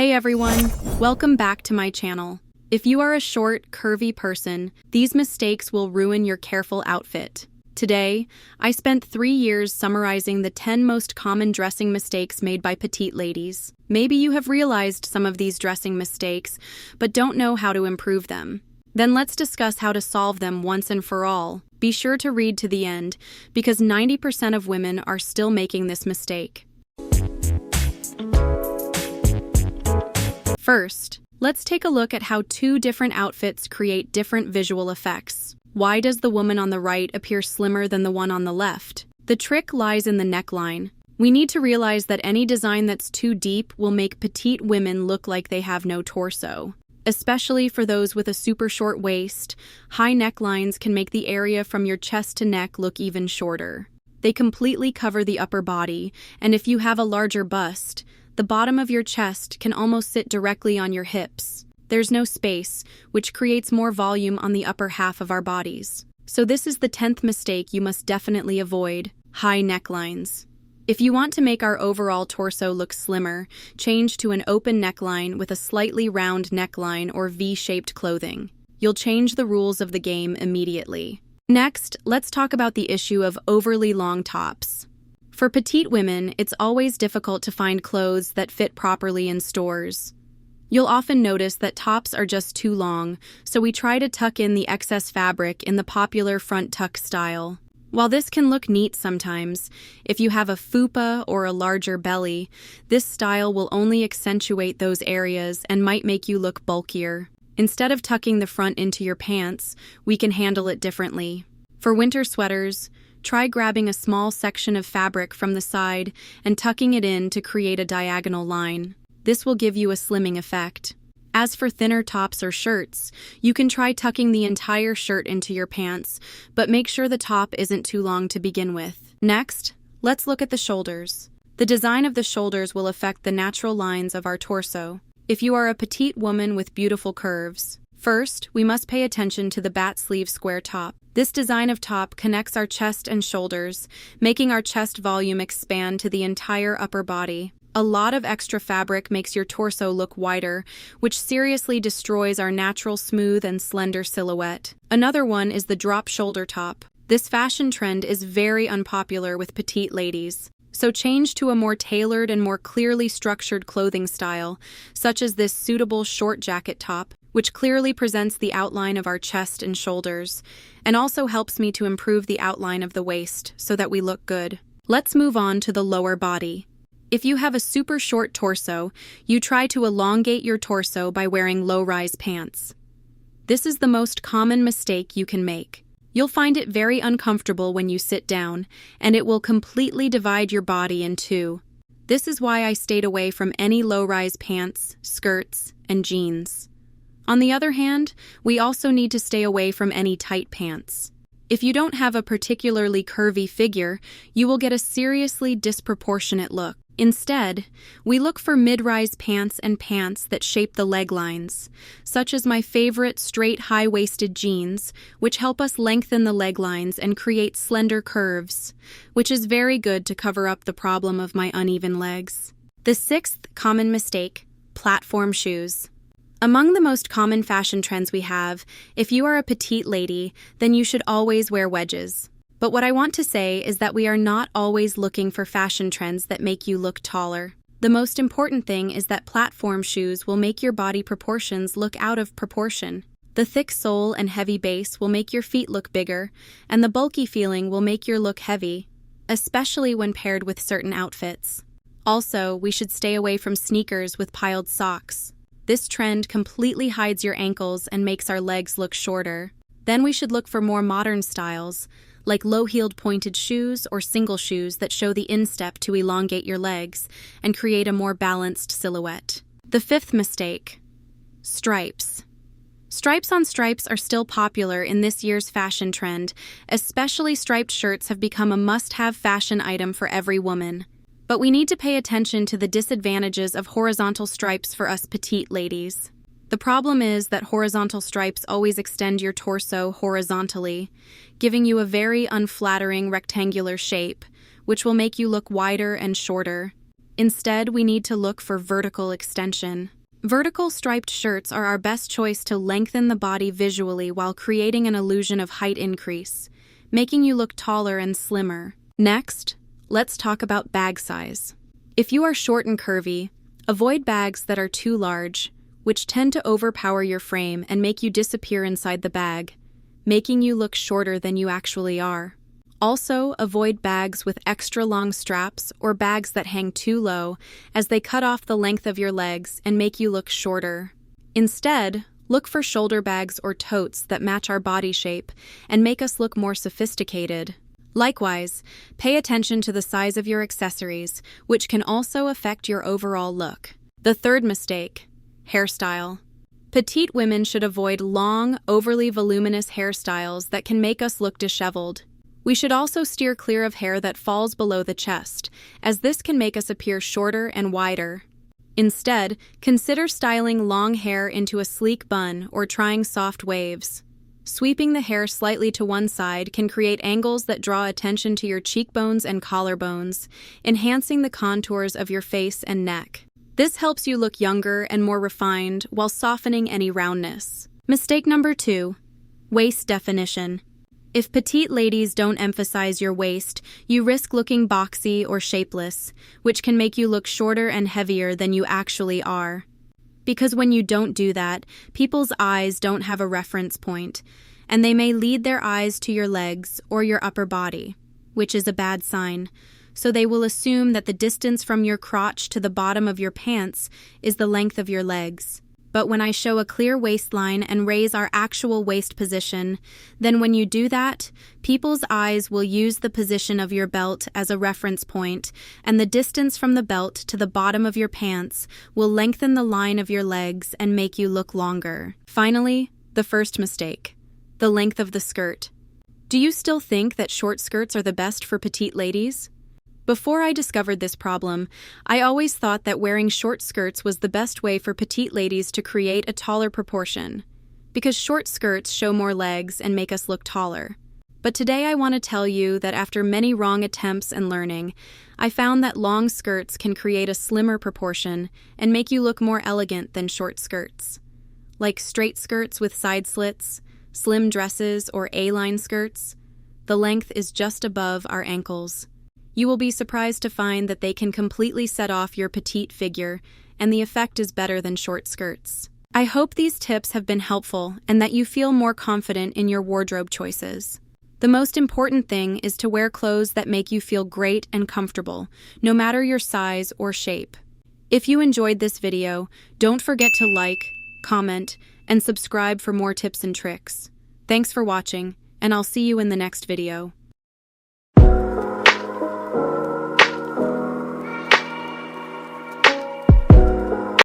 Hey everyone, welcome back to my channel. If you are a short, curvy person, these mistakes will ruin your careful outfit. Today, I spent 3 years summarizing the 10 most common dressing mistakes made by petite ladies. Maybe you have realized some of these dressing mistakes, but don't know how to improve them. Then let's discuss how to solve them once and for all. Be sure to read to the end, because 90% of women are still making this mistake. First, let's take a look at how 2 different outfits create different visual effects. Why does the woman on the right appear slimmer than the one on the left? The trick lies in the neckline. We need to realize that any design that's too deep will make petite women look like they have no torso. Especially for those with a super short waist, high necklines can make the area from your chest to neck look even shorter. They completely cover the upper body, and if you have a larger bust, the bottom of your chest can almost sit directly on your hips. There's no space, which creates more volume on the upper half of our bodies. So this is the 10th mistake you must definitely avoid: high necklines. If you want to make our overall torso look slimmer, change to an open neckline with a slightly round neckline or V-shaped clothing. You'll change the rules of the game immediately. Next, let's talk about the issue of overly long tops. For petite women, it's always difficult to find clothes that fit properly in stores. You'll often notice that tops are just too long, so we try to tuck in the excess fabric in the popular front tuck style. While this can look neat sometimes, if you have a fupa or a larger belly, this style will only accentuate those areas and might make you look bulkier. Instead of tucking the front into your pants, we can handle it differently. For winter sweaters, try grabbing a small section of fabric from the side and tucking it in to create a diagonal line. This will give you a slimming effect. As for thinner tops or shirts, you can try tucking the entire shirt into your pants, but make sure the top isn't too long to begin with. Next, let's look at the shoulders. The design of the shoulders will affect the natural lines of our torso. If you are a petite woman with beautiful curves, first, we must pay attention to the bat sleeve square top. This design of top connects our chest and shoulders, making our chest volume expand to the entire upper body. A lot of extra fabric makes your torso look wider, which seriously destroys our natural smooth and slender silhouette. Another one is the drop shoulder top. This fashion trend is very unpopular with petite ladies. So change to a more tailored and more clearly structured clothing style, such as this suitable short jacket top, which clearly presents the outline of our chest and shoulders, and also helps me to improve the outline of the waist so that we look good. Let's move on to the lower body. If you have a super short torso, you try to elongate your torso by wearing low-rise pants. This is the most common mistake you can make. You'll find it very uncomfortable when you sit down, and it will completely divide your body in two. This is why I stayed away from any low-rise pants, skirts, and jeans. On the other hand, we also need to stay away from any tight pants. If you don't have a particularly curvy figure, you will get a seriously disproportionate look. Instead, we look for mid-rise pants and pants that shape the leg lines, such as my favorite straight high-waisted jeans, which help us lengthen the leg lines and create slender curves, which is very good to cover up the problem of my uneven legs. The 6th common mistake: platform shoes. Among the most common fashion trends we have, if you are a petite lady, then you should always wear wedges. But what I want to say is that we are not always looking for fashion trends that make you look taller. The most important thing is that platform shoes will make your body proportions look out of proportion. The thick sole and heavy base will make your feet look bigger, and the bulky feeling will make your look heavy, especially when paired with certain outfits. Also, we should stay away from sneakers with piled socks. This trend completely hides your ankles and makes our legs look shorter. Then we should look for more modern styles, like low-heeled pointed shoes or single shoes that show the instep to elongate your legs and create a more balanced silhouette. The 5th mistake: stripes. Stripes on stripes are still popular in this year's fashion trend, especially striped shirts have become a must-have fashion item for every woman. But we need to pay attention to the disadvantages of horizontal stripes for us petite ladies. The problem is that horizontal stripes always extend your torso horizontally, giving you a very unflattering rectangular shape, which will make you look wider and shorter. Instead, we need to look for vertical extension. Vertical striped shirts are our best choice to lengthen the body visually while creating an illusion of height increase, making you look taller and slimmer. Next, let's talk about bag size. If you are short and curvy, avoid bags that are too large, which tend to overpower your frame and make you disappear inside the bag, making you look shorter than you actually are. Also, avoid bags with extra long straps or bags that hang too low, as they cut off the length of your legs and make you look shorter. Instead, look for shoulder bags or totes that match our body shape and make us look more sophisticated. Likewise, pay attention to the size of your accessories, which can also affect your overall look. The third mistake: hairstyle. Petite women should avoid long, overly voluminous hairstyles that can make us look disheveled. We should also steer clear of hair that falls below the chest, as this can make us appear shorter and wider. Instead, consider styling long hair into a sleek bun or trying soft waves. Sweeping the hair slightly to one side can create angles that draw attention to your cheekbones and collarbones, enhancing the contours of your face and neck. This helps you look younger and more refined while softening any roundness. Mistake number 2: waist definition. If petite ladies don't emphasize your waist, you risk looking boxy or shapeless, which can make you look shorter and heavier than you actually are. Because when you don't do that, people's eyes don't have a reference point, and they may lead their eyes to your legs or your upper body, which is a bad sign. So they will assume that the distance from your crotch to the bottom of your pants is the length of your legs. But when I show a clear waistline and raise our actual waist position, then when you do that, people's eyes will use the position of your belt as a reference point, and the distance from the belt to the bottom of your pants will lengthen the line of your legs and make you look longer. Finally, the first mistake: the length of the skirt. Do you still think that short skirts are the best for petite ladies? Before I discovered this problem, I always thought that wearing short skirts was the best way for petite ladies to create a taller proportion, because short skirts show more legs and make us look taller. But today I want to tell you that after many wrong attempts and learning, I found that long skirts can create a slimmer proportion and make you look more elegant than short skirts. Like straight skirts with side slits, slim dresses, or A-line skirts, the length is just above our ankles. You will be surprised to find that they can completely set off your petite figure, and the effect is better than short skirts. I hope these tips have been helpful and that you feel more confident in your wardrobe choices. The most important thing is to wear clothes that make you feel great and comfortable, no matter your size or shape. If you enjoyed this video, don't forget to like, comment, and subscribe for more tips and tricks. Thanks for watching, and I'll see you in the next video.